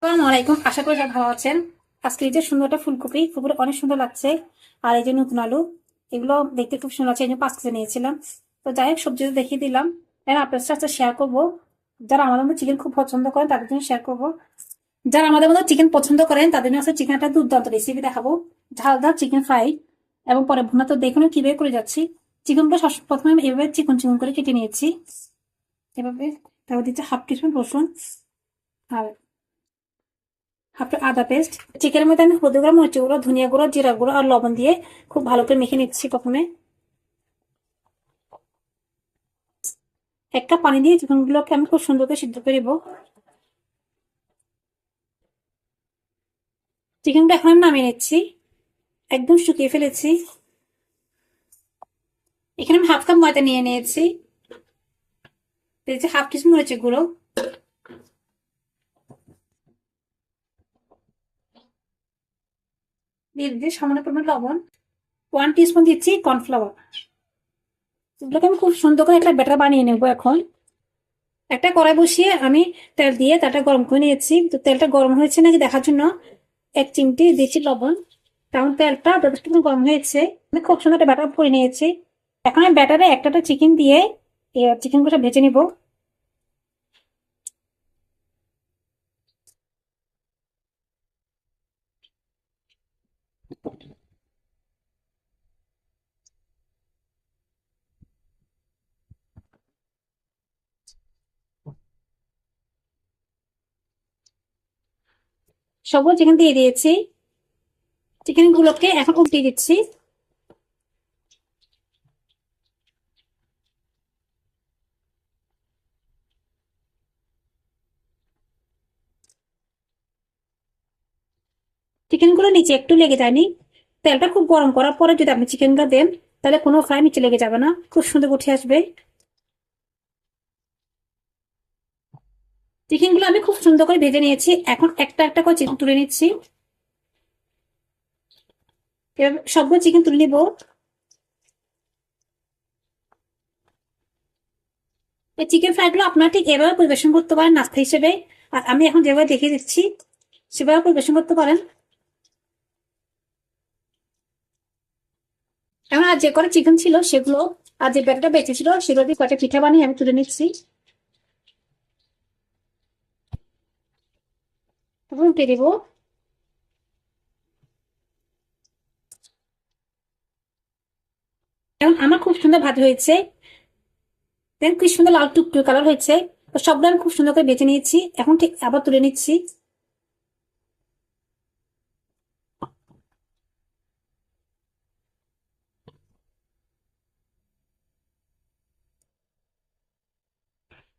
আসসালামু আলাইকুম, আশা করি সবাই ভালো আছেন। আজকে এই যে সুন্দর একটা ফুলকপিটা অনেক সুন্দর লাগছে। আর এই যে নতুন আলু, এগুলো দেখতে খুব সুন্দর লাগছে, এই জন্য 5 কেজি নিয়েছিলাম। তো যাই হোক, সবজি দেখিয়ে দিলাম। এখন আপনার সাথে শেয়ার করবো, যারা আমাদের মধ্যে চিকেন খুব পছন্দ করেন তাদের জন্য শেয়ার করবো। যারা আমাদের মধ্যে চিকেন পছন্দ করেন তাদের জন্য চিকেন একটা দুর্দান্ত রেসিপি দেখাবো, ঝাল ঝাল চিকেন ফ্রাই এবং পরে ভুনা। তো দেখুন কিভাবে করে যাচ্ছি। চিকেনগুলো প্রথমে আমি এভাবে চিকন চিকন করে কেটে নিয়েছি, এভাবে। তারপর দিচ্ছি হাফ টিস্পুন রসুন আর হাফ আদা পেস্ট। চিকেনের মধ্যে আমি হলুদ গুঁড়ো, মরিচ গুঁড়ো, ধনিয়া গুঁড়ো, জিরা গুঁড়ো আর লবণ দিয়ে খুব ভালো করে মেখে নিচ্ছি। প্রথমে 1 কাপ পানি দিয়ে চিকেন গুলোকে আমি খুব সুন্দর করে সিদ্ধ করে নেবো। চিকেনটা এখন আমি নামিয়ে নিচ্ছি, একদম শুকিয়ে ফেলেছি। এখানে আমি হাফ কাপ ময়দা নিয়ে নিয়েছি, দিয়েছি হাফ টিস্পুন মরিচের গুঁড়ো, দিয়ে দিচ্ছি সামান্য পরিমাণ লবণ, 1 টিস্পুন দিচ্ছি কর্নফ্লাওয়ার। এগুলোকে আমি খুব সুন্দর করে একটা ব্যাটার বানিয়ে নেবো। এখন একটা কড়াই বসিয়ে আমি তেল দিয়ে তাটা গরম করে নিয়েছি। তো তেলটা গরম হয়েছে নাকি দেখার জন্য 1 চিমটি দিয়েছি লবণ। কারণ তেলটা যথেষ্ট গরম হয়েছে, আমি খুব সুন্দর একটা ব্যাটার করে নিয়েছি। এখন আমি ব্যাটারে একটা চিকেন দিয়ে চিকেনগুলো ভেজে নিব। সবগুলো চিকেন দিয়ে দিয়েছি, চিকেন গুলোকে এখন উল্টে দিচ্ছি। চিকেন গুলো নিচে একটু লেগে যায়নি। তেলটা খুব গরম করার পরে যদি আপনি চিকেনটা দেন তাহলে কোনো ফ্রাই নিচে লেগে যাবে না, খুব সুন্দর উঠে আসবে। চিকেন গুলো আমি খুব সুন্দর করে ভেজে নিয়েছি, এখন একটা একটা করে চিকেন তুলে নিচ্ছি। এবার সবগুলো চিকেন তুলে নিবো। এই চিকেন ফ্রাই গুলো আপনারা ঠিক এভাবে পরিবেশন করতে পারেন নাস্তা হিসেবে, আর আমি এখন যেভাবে দেখিয়ে দিচ্ছি সেভাবে পরিবেশন করতে পারেন। এখন আর যে কটা চিকেন ছিল সেগুলো আর যে ব্যাটারটা বেঁচে ছিল সেগুলো দিয়ে কয়েকটা পিঠা বানিয়ে আমি তুলে নিচ্ছি। তারপর উল্টে দেবো। এখন আমার খুব সুন্দর ভাত হয়েছে, দেন কি সুন্দর লাল টুকটুক কালার হয়েছে। তো সবগুলো আমি খুব সুন্দর করে বেছে নিয়েছি, এখন ঠিক আবার তুলে নিচ্ছি।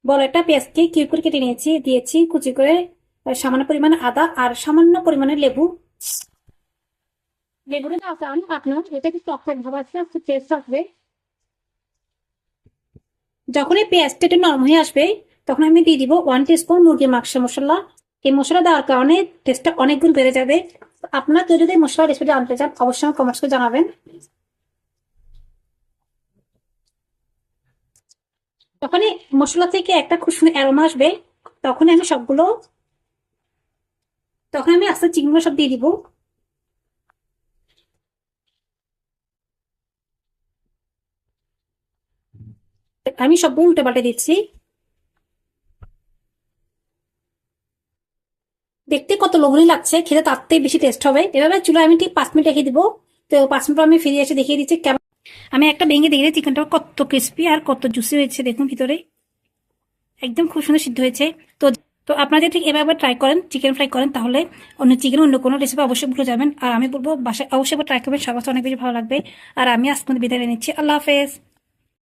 বড় একটা পেঁয়াজকে কিউব করে কেটে নিয়েছি, দিয়েছি কুচি করে সামান্য পরিমাণে আদা আর সামান্য পরিমাণে লেবু। লেবুটা না চান আপনার, এটা কি টক টক ভাব আছে, একটু টেস্ট আসবে। যখন এই পেঁয়াজটা একটু নরম হয়ে আসবে তখন আমি দিয়ে দিব 1 টিস্পুন মুরগির মাংস মশলা। এই মশলা দেওয়ার কারণে টেস্টটা অনেক গুণ বেড়ে যাবে। আপনার কেউ যদি মশলা রেসিপি জানতে চান অবশ্যই কমেন্টস করে জানাবেন। যখনই মশলা থেকে একটা খুব সুন্দর অ্যারোমা আসবে তখন আমি সবগুলো, তখন আমি আস্তে চিকেনগুলো সব দিয়ে দিব। আমি সবগুলো উল্টে পাল্টে দিচ্ছি। দেখতে কত লোভনীয় লাগছে, খেতে তার থেকে বেশি টেস্ট হবে। এভাবে চুলা আমি ঠিক 5 মিনিট রেখে দিব। তো 5 মিনিট পর আমি ফিরে এসে দেখিয়ে দিচ্ছি কেমন। আমি একটা ভেঙে দেখে চিকেনটা কত ক্রিস্পি আর কত জুসি হয়েছে, দেখুন ভিতরে একদম খুব সুন্দর সিদ্ধ হয়েছে। তো তো আপনারা যদি ঠিক এভাবে ট্রাই করেন, চিকেন ফ্রাই করেন, তাহলে অন্য কোনো রেসিপি অবশ্যই ভুলে যাবেন। আর আমি বলবো বাসায় অবশ্যই ট্রাই করবেন, সবার কাছে অনেক বেশি ভালো লাগবে। আর আমি আজকে বিদায় নিচ্ছি, আল্লাহ হাফেজ।